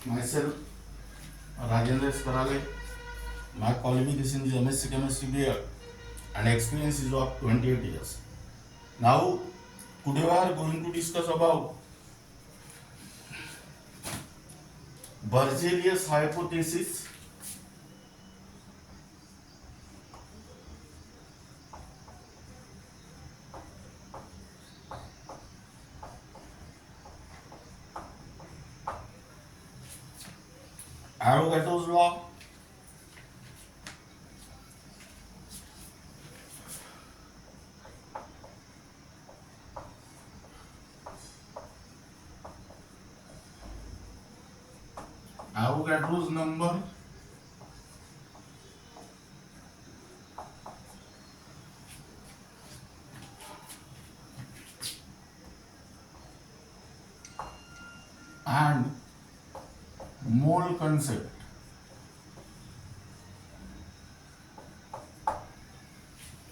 Myself, Rajendra Skarale. My qualification is MSc Chemistry BA and experience is of 28 years. Now, today we are going to discuss about Berzelius hypothesis, Avogadro's law, Avogadro's number, and mole concept.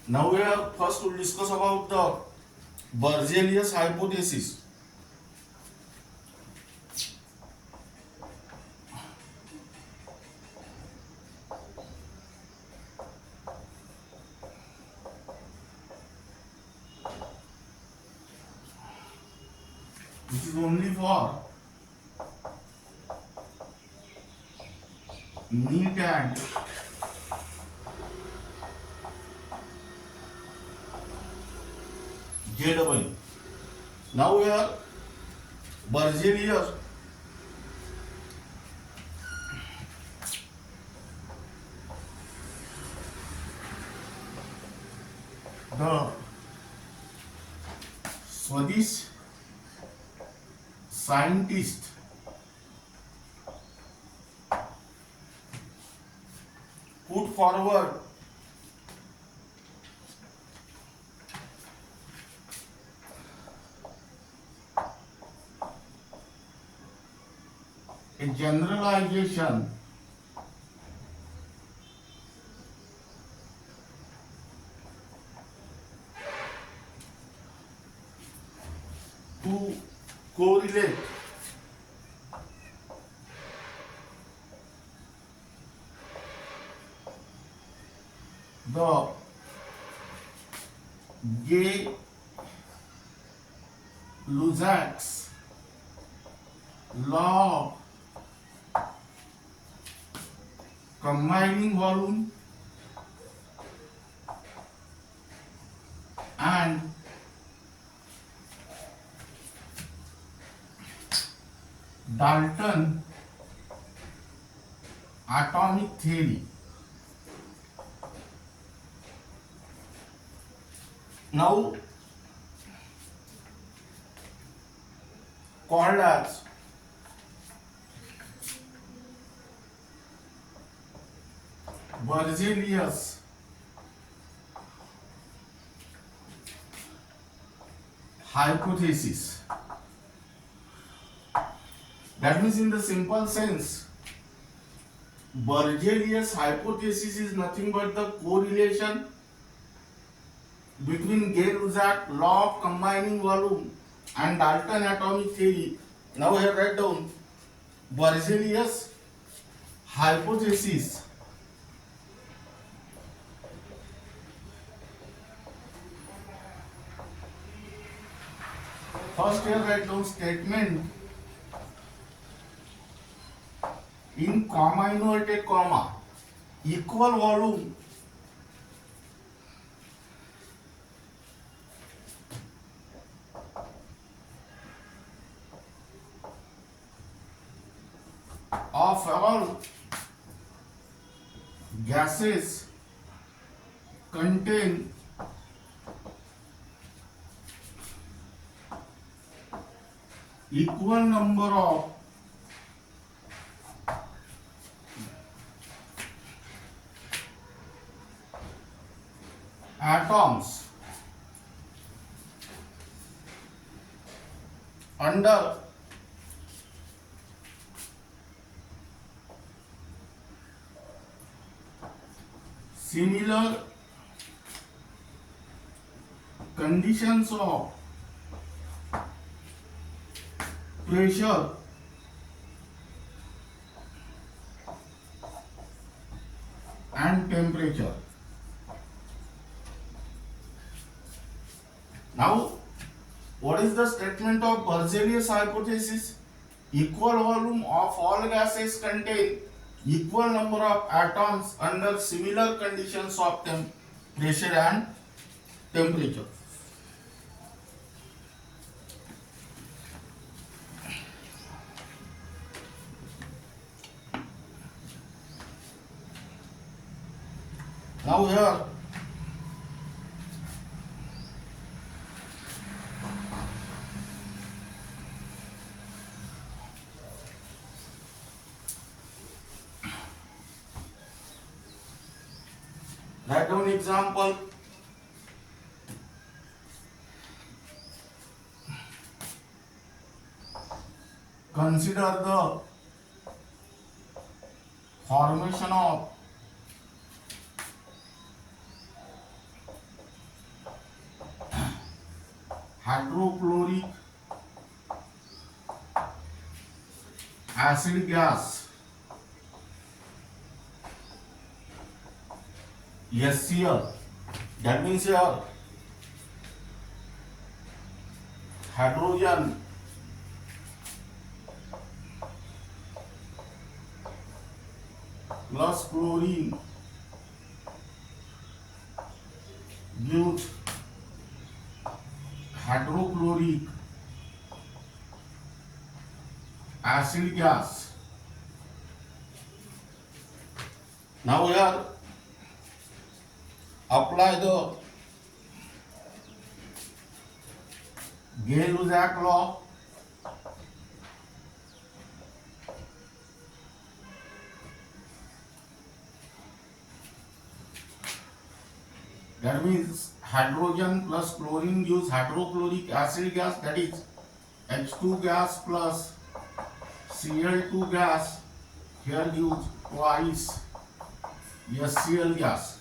Now we are first to discuss about the Berzelius hypothesis. This is only for NEET and JEE. Now we are Berzelius the Swedish scientist put forward a generalization to correlate the Gay-Lussac's law of combining volume and Dalton atomic theory. Now called as Berzelius hypothesis. That means, in the simple sense, Berzelius hypothesis is nothing but the correlation between Gay-Lussac law of combining volume and Dalton atomic theory. Now I have write down Berzelius hypothesis. First here write down statement in comma inverted comma equal volume of all gases contain equal number of atoms under similar conditions of pressure and temperature. Now, what is the statement of Berzelius hypothesis? Equal volume of all gases contain equal number of atoms under similar conditions of pressure and temperature. Now here, write down example. Consider the formation of hydrochloric acid gas HCl. That means here hydrogen plus chlorine gives hydrochloric acid gas. Now here apply the Gay-Lussac law. That means hydrogen plus chlorine gives hydrochloric acid gas, that is H2 gas plus Cl2 gas. Here gives twice HCl gas.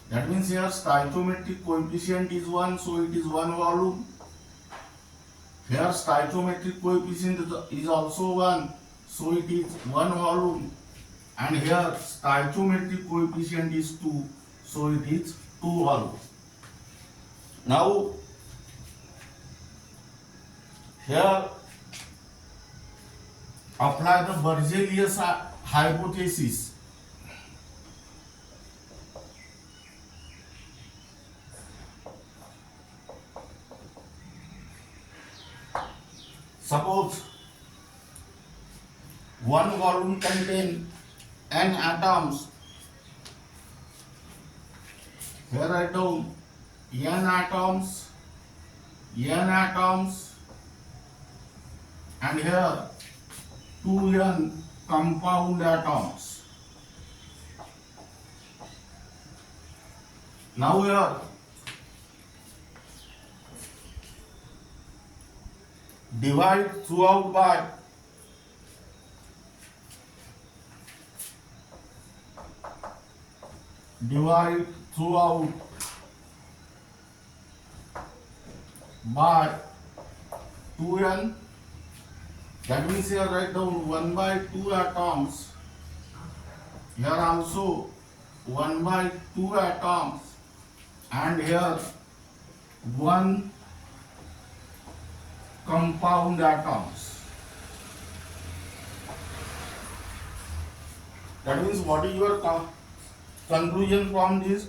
That means here stoichiometric coefficient is 1, so it is 1 volume. Here stoichiometric coefficient is also 1, so it is 1 volume. And here stoichiometric coefficient is 2, so it is 2 volume. Now here apply the Berzelius hypothesis. Suppose one volume contain n atoms. Here write down n atoms, and here 2n compound atoms. Now here divide throughout by divide throughout by 2n. That means here write down 1 by 2 atoms. Here also 1 by 2 atoms, and here 1 compound atoms. That means what is your conclusion from this?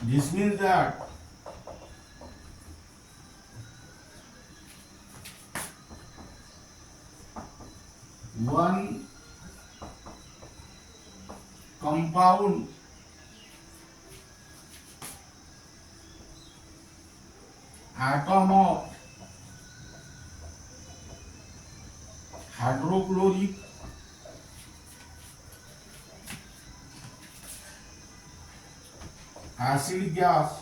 This means that one compound atom of hydrochloric acid gas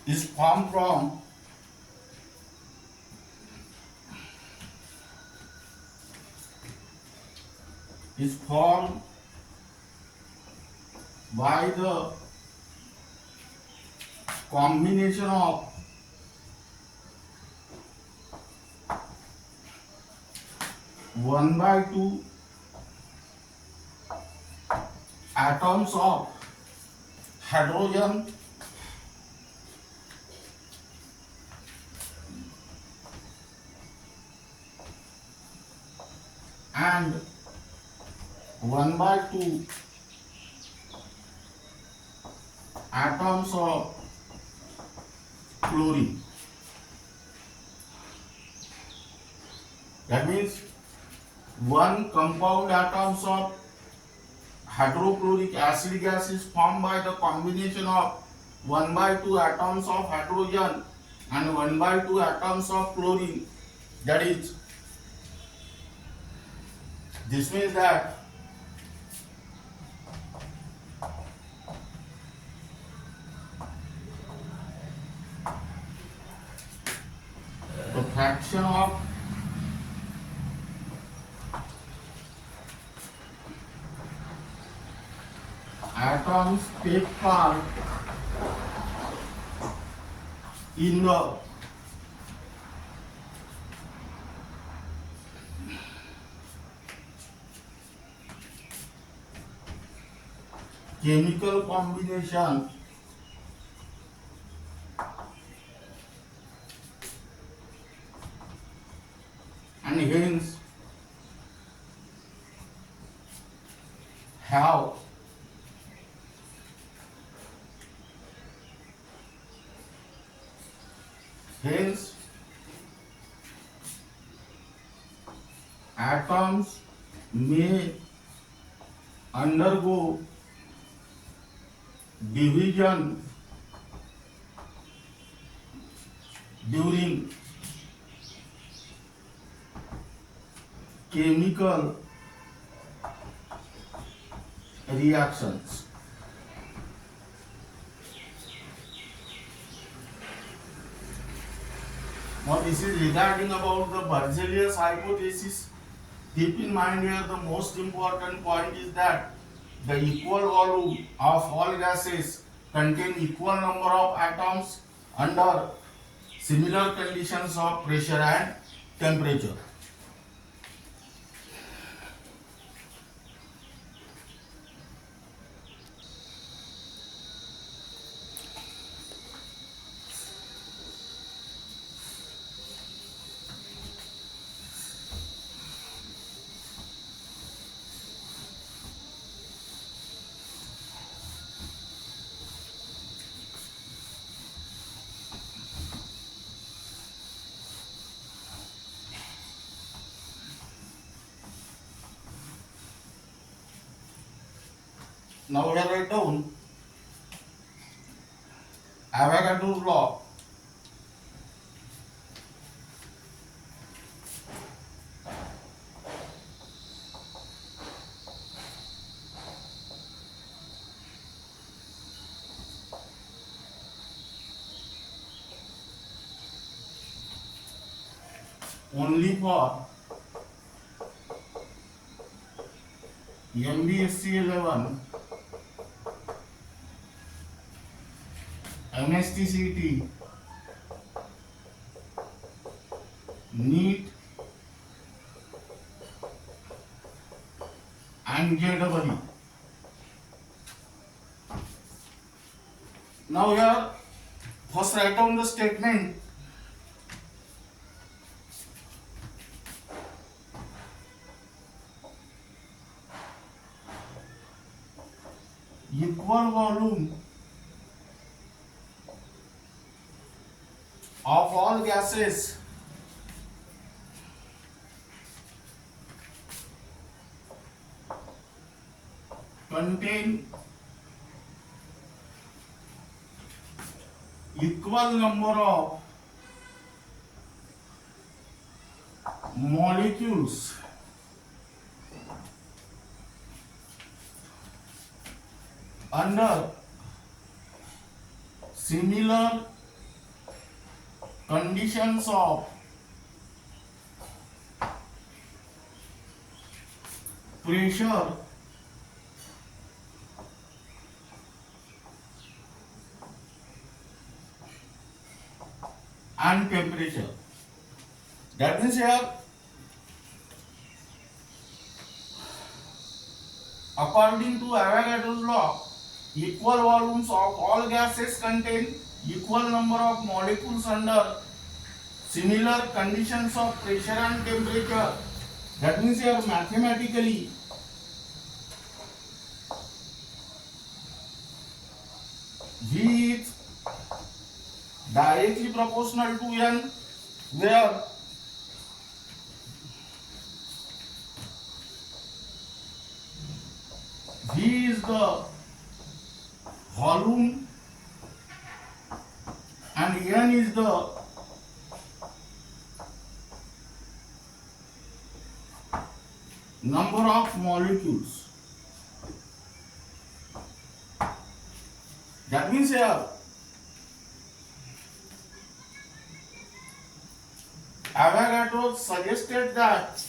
is formed from by the combination of 1/2 atoms of hydrogen and 1/2 atoms of chlorine. That means one compound atoms of hydrochloric acid gas is formed by the combination of 1/2 atoms of hydrogen and 1/2 atoms of chlorine. That is, this means that the fraction of atoms take part in the chemical combination and hence have hence atoms may undergo division during chemical reactions. Now this is regarding about the Berzelius hypothesis. Keep in mind here the most important point is that the equal volume of all gases contain equal number of atoms under similar conditions of pressure and temperature. Now we write down Avogadro's law. Only for MBSE 11 MHT-CET NEET and JEE. Now here first write down the statement. Equal volume of all gases contain equal number of molecules under similar conditions of pressure and temperature. That means here According to Avogadro's law, equal volumes of all gases contain equal number of molecules under similar conditions of pressure and temperature. That means here mathematically V is directly proportional to N, where V is the volume and N is the number of molecules. That means here Avogadro suggested that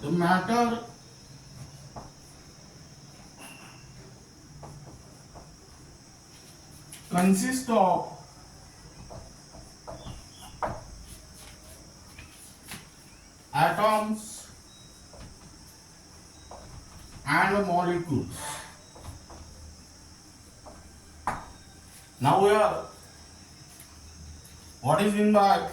the matter consists of atoms and molecules. Now here, what is meant by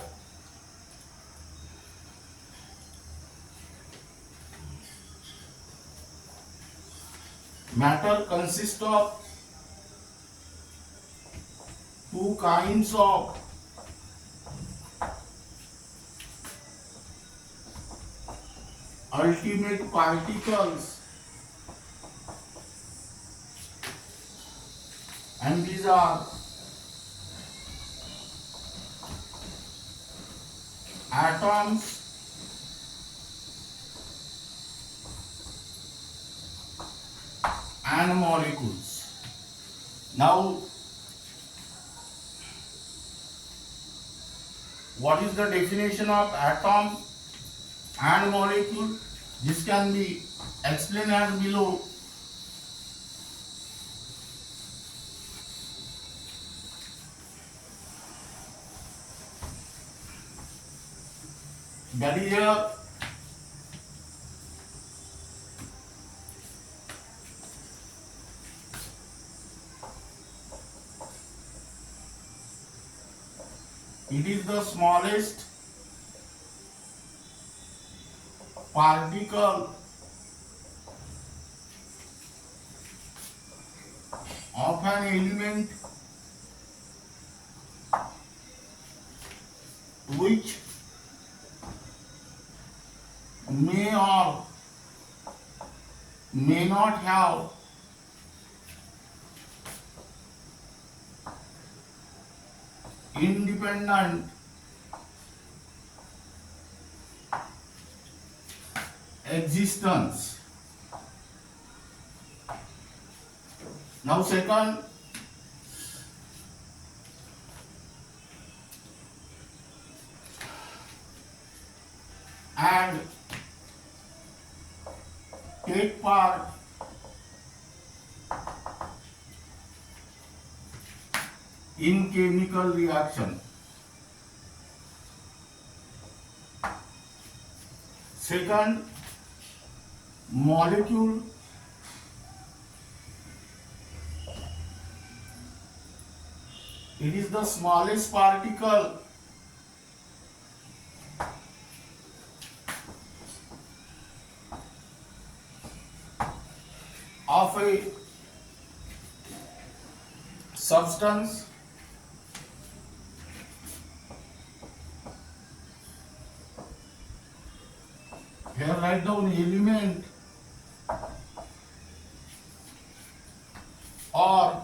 matter consists of two kinds of ultimate particles, and these are atoms and molecules. Now, what is the definition of atom and molecule? This can be explained as below. That is here it is the smallest particle of an element which may or may not have independent existence. Now second, and take part in chemical reaction. Second, molecule it is the smallest particle of a substance here write down element or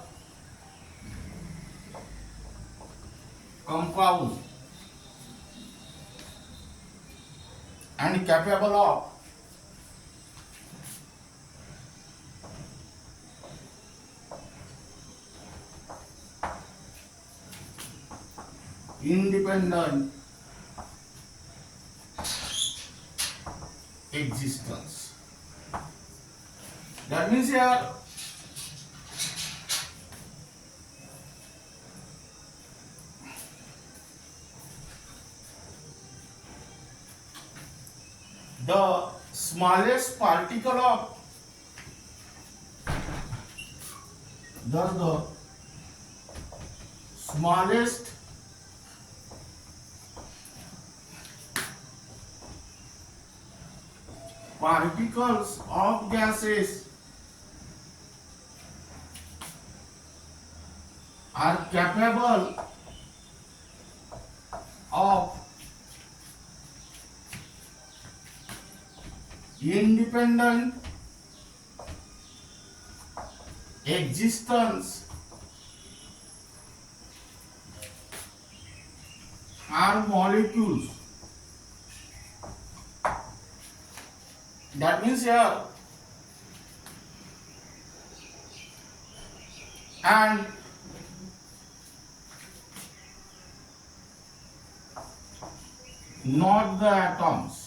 compound and capable of independent existence. That means here the smallest particle of the smallest particles of gases are capable of independent existence are molecules. That means here, and not the atoms.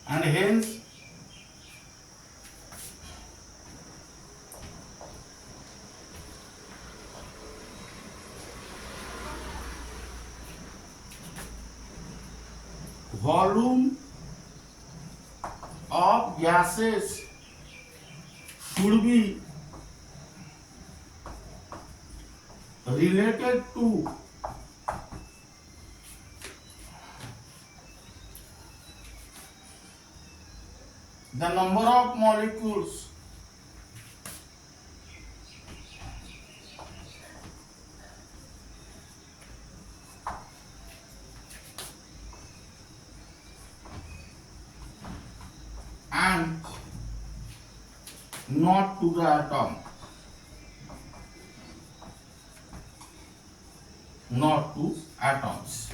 And hence volume of gases should be related to the number of molecules and not to the atom. Not to atoms.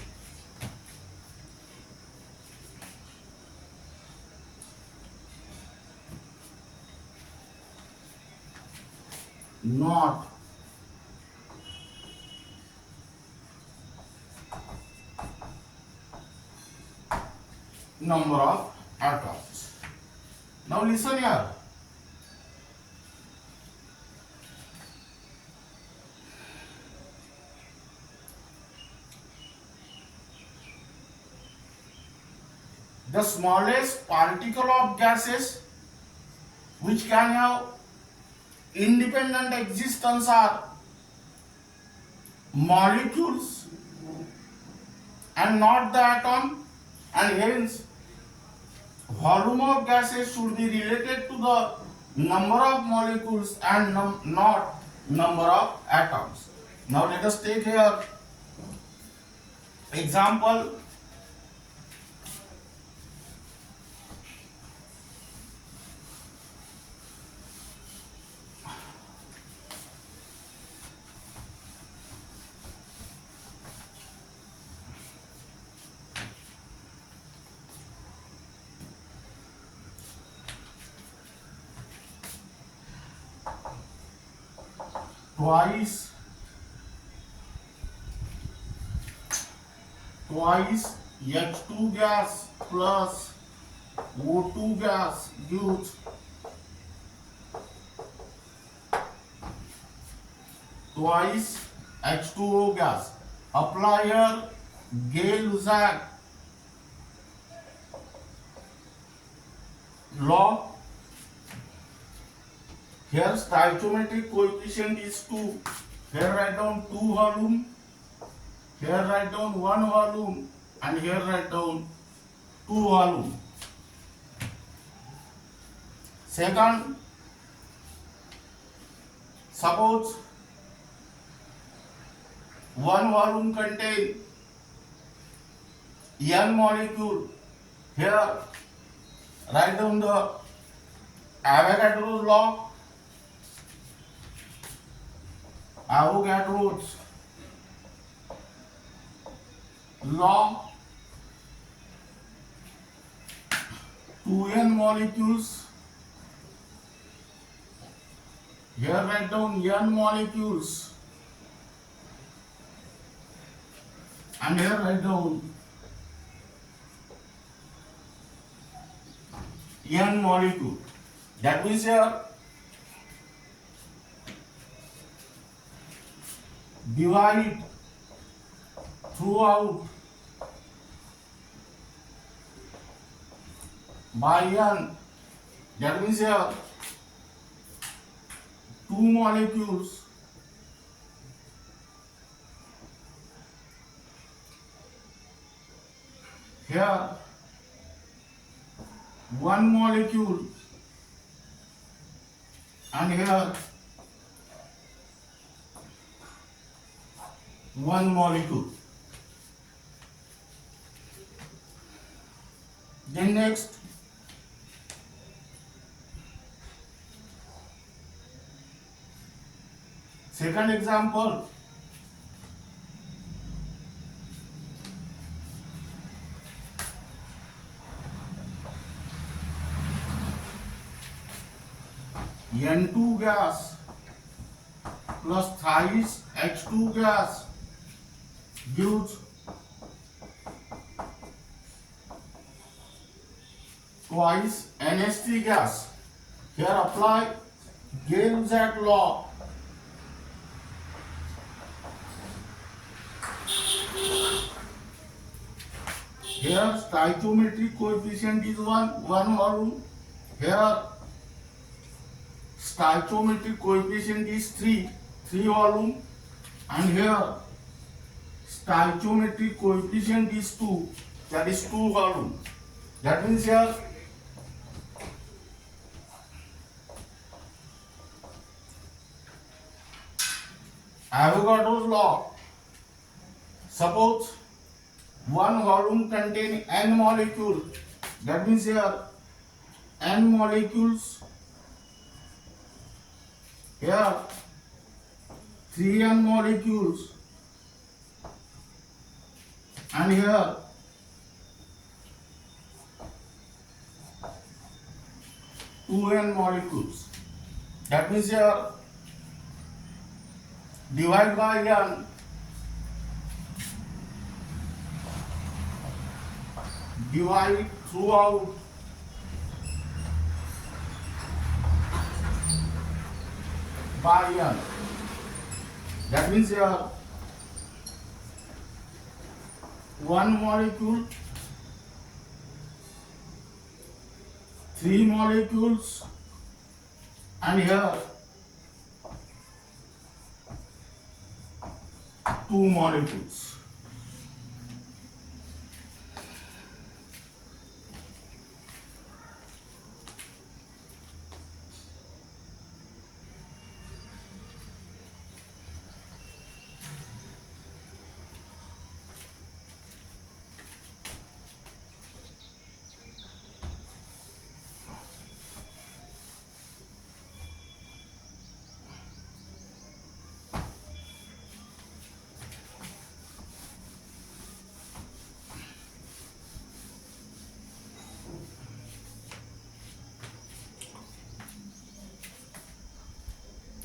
Not number of atoms. Now listen here. The smallest particle of gases which can have independent existence are molecules and not the atom, and hence volume of gases should be related to the number of molecules and not number of atoms. Now let us take here example. Twice H2 gas plus O2 gas gives twice H2O gas. Apply here Gay-Lussac law. Here stoichiometric coefficient is 2. Here write down 2 volume. Here write down 1 volume. And here write down 2 volume. Second, suppose 1 volume contain N molecule. Here write down the Avogadro's law. Avogadro's law. 2N molecules. Here write down N molecules. And here write down N molecule. That means here divide throughout by n. That means here two molecules here, one molecule, and here one molecule. Then next, second example, N2 gas plus thrice H2 gas gives twice NH3 gas. Here apply Gale-Zach law. Here stoichiometric coefficient is 1 volume. Here stoichiometric coefficient is 3 volume, and here stoichiometric coefficient is 2, that is 2 volume. That means here Avogadro's law, suppose one volume contain n molecule, that means here n molecules, here 3n molecules, and here 2n molecules. That means here divide by n, divide throughout by n. That means here one molecule, 3 molecules, and here 2 molecules.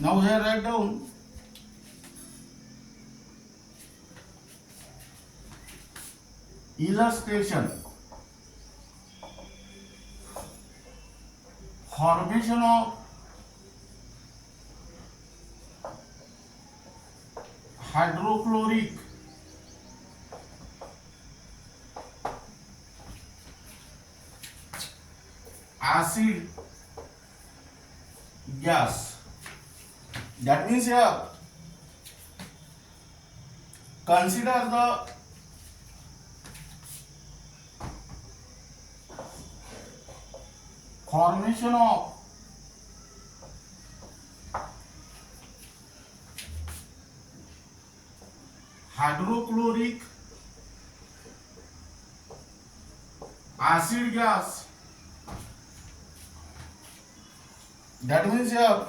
Now here write down illustration. Formation of hydrochloric acid gas. That means here consider the formation of hydrochloric acid gas. That means here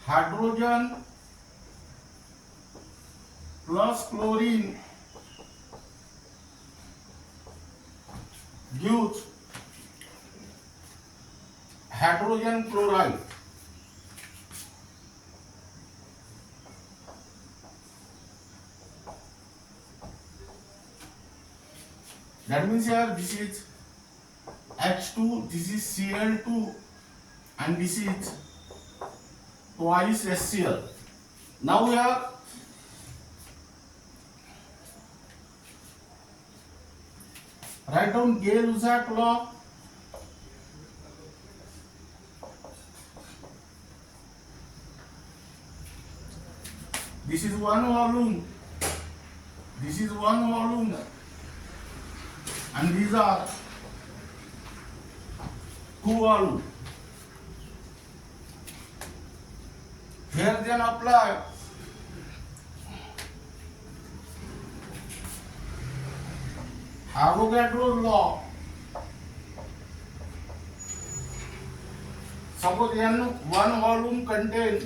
hydrogen plus chlorine gives hydrogen chloride. That means here this is H2, this is Cl2, and this is twice HCl. Now here write down Gay-Lussac law. This is one volume. This is one volume. And these are two volumes. Here then apply Avogadro law. Suppose one volume contains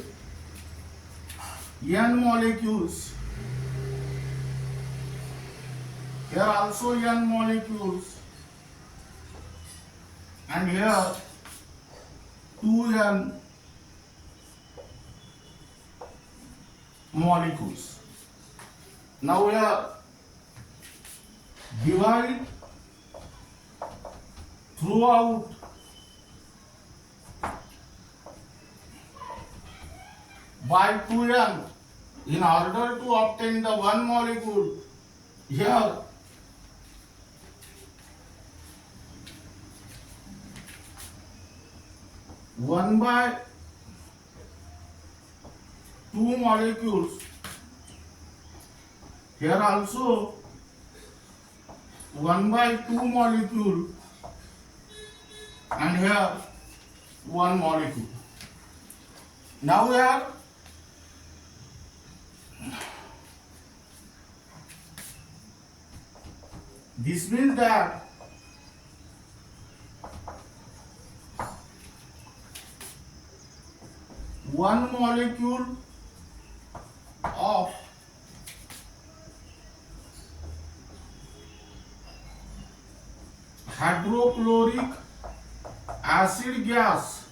n molecules. Here also n molecules, and here 2n molecules. Now here divide throughout by 2n in order to obtain the one molecule. Here 1/2 molecules. Here also 1/2 molecule, and here 1 molecule. Now here this means that one molecule of hydrochloric acid gas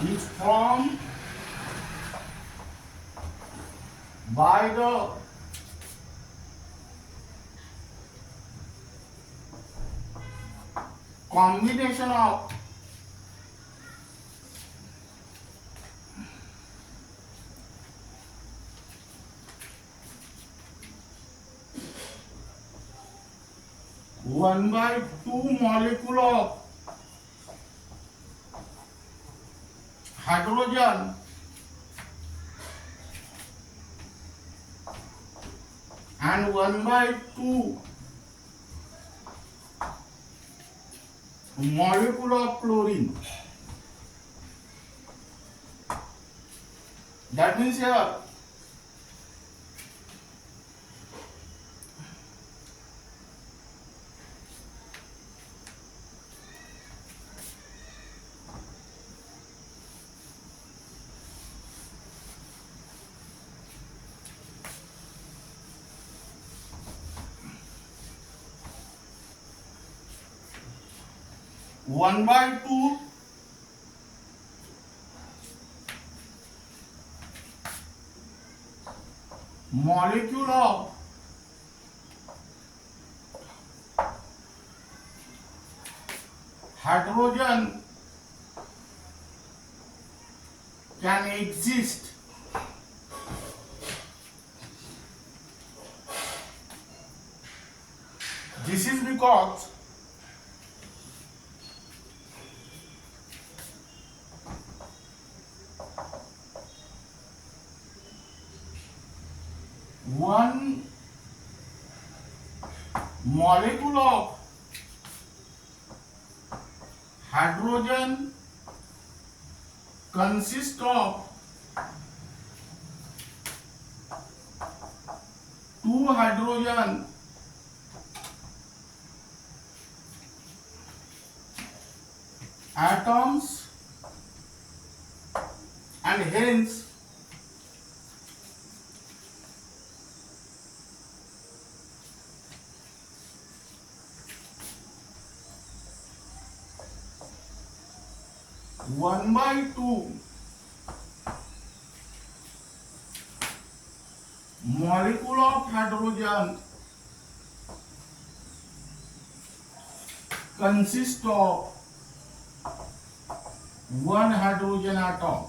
is formed by the combination of one by two molecule of hydrogen and 1/2 molecule of chlorine. That means here one by two molecule of hydrogen can exist this is because one molecule of hydrogen consists of two hydrogen atoms, and hence one by two molecule of hydrogen consists of one hydrogen atom.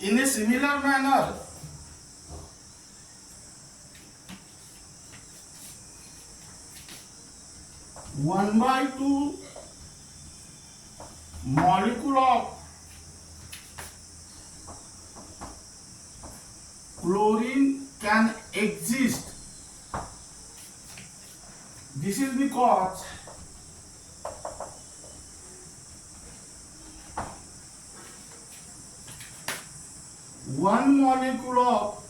In a similar manner, one by two molecule of chlorine can exist. This is because one molecule of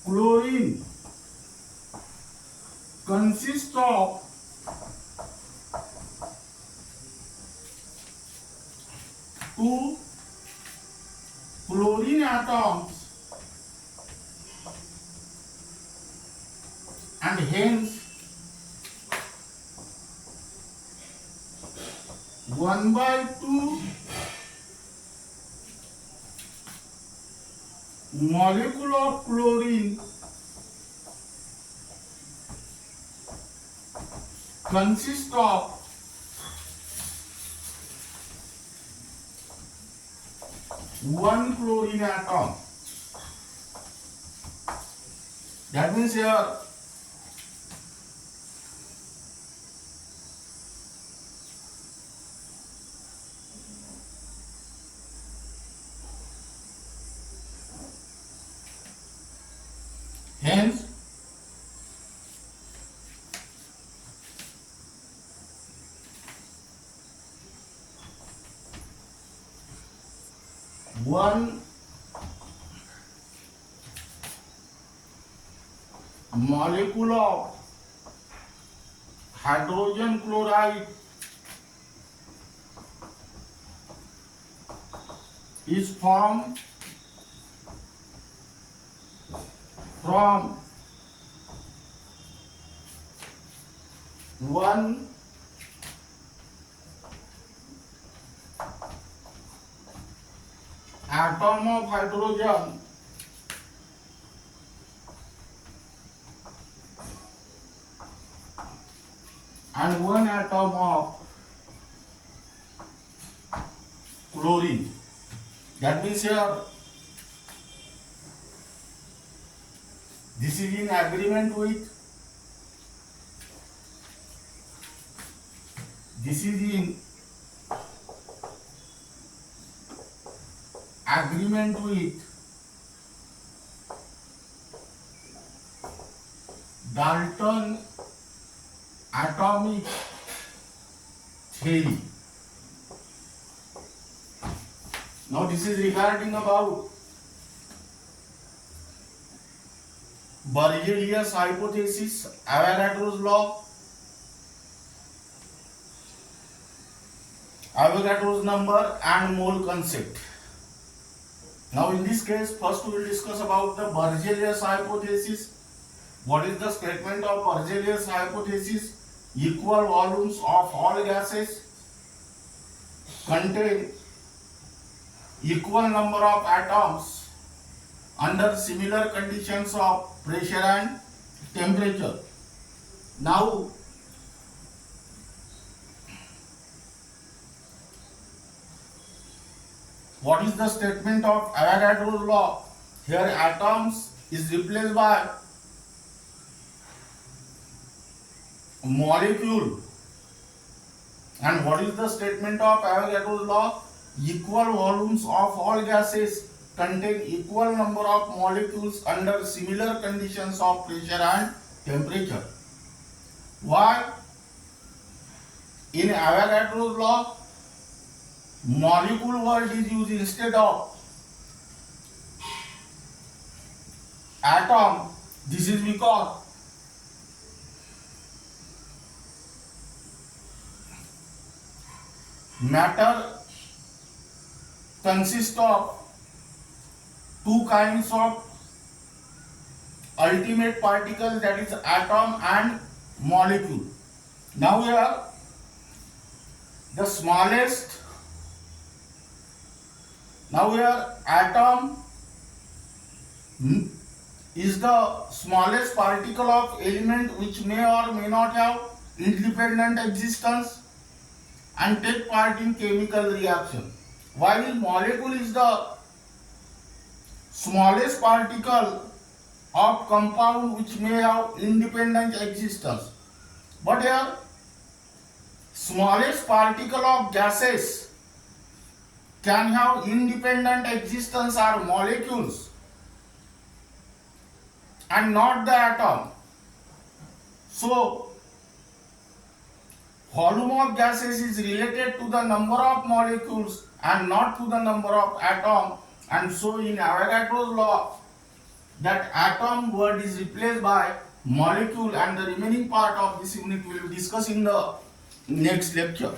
chlorine consists of two chlorine atoms, and hence 1 by 2 molecule of chlorine consists of one chlorine atom. That means here hence one molecule of hydrogen chloride is formed from one atom of hydrogen and one atom of chlorine. That means here this is in agreement with this is in agreement with Dalton atomic theory. Now this is regarding about Berzelius hypothesis, Avogadro's law, Avogadro's number and mole concept. Now in this case, first we will discuss about the Berzelius hypothesis. What is the statement of Berzelius hypothesis? Equal volumes of all gases contain equal number of atoms under similar conditions of pressure and temperature. Now what is the statement of Avogadro's law? Here atoms is replaced by molecule. And what is the statement of Avogadro's law? Equal volumes of all gases contain equal number of molecules under similar conditions of pressure and temperature. Why? In Avogadro's law, molecule word is used instead of atom. This is because matter consists of two kinds of ultimate particles, that is atom and molecule. Now here the smallest Now here atom is the smallest particle of element which may or may not have independent existence and take part in chemical reaction, while molecule is the smallest particle of compound which may have independent existence. But here smallest particle of gases can have independent existence are molecules and not the atom. So volume of gases is related to the number of molecules and not to the number of atom, and so in Avogadro's law that atom word is replaced by molecule, and the remaining part of this unit we will discuss in the next lecture.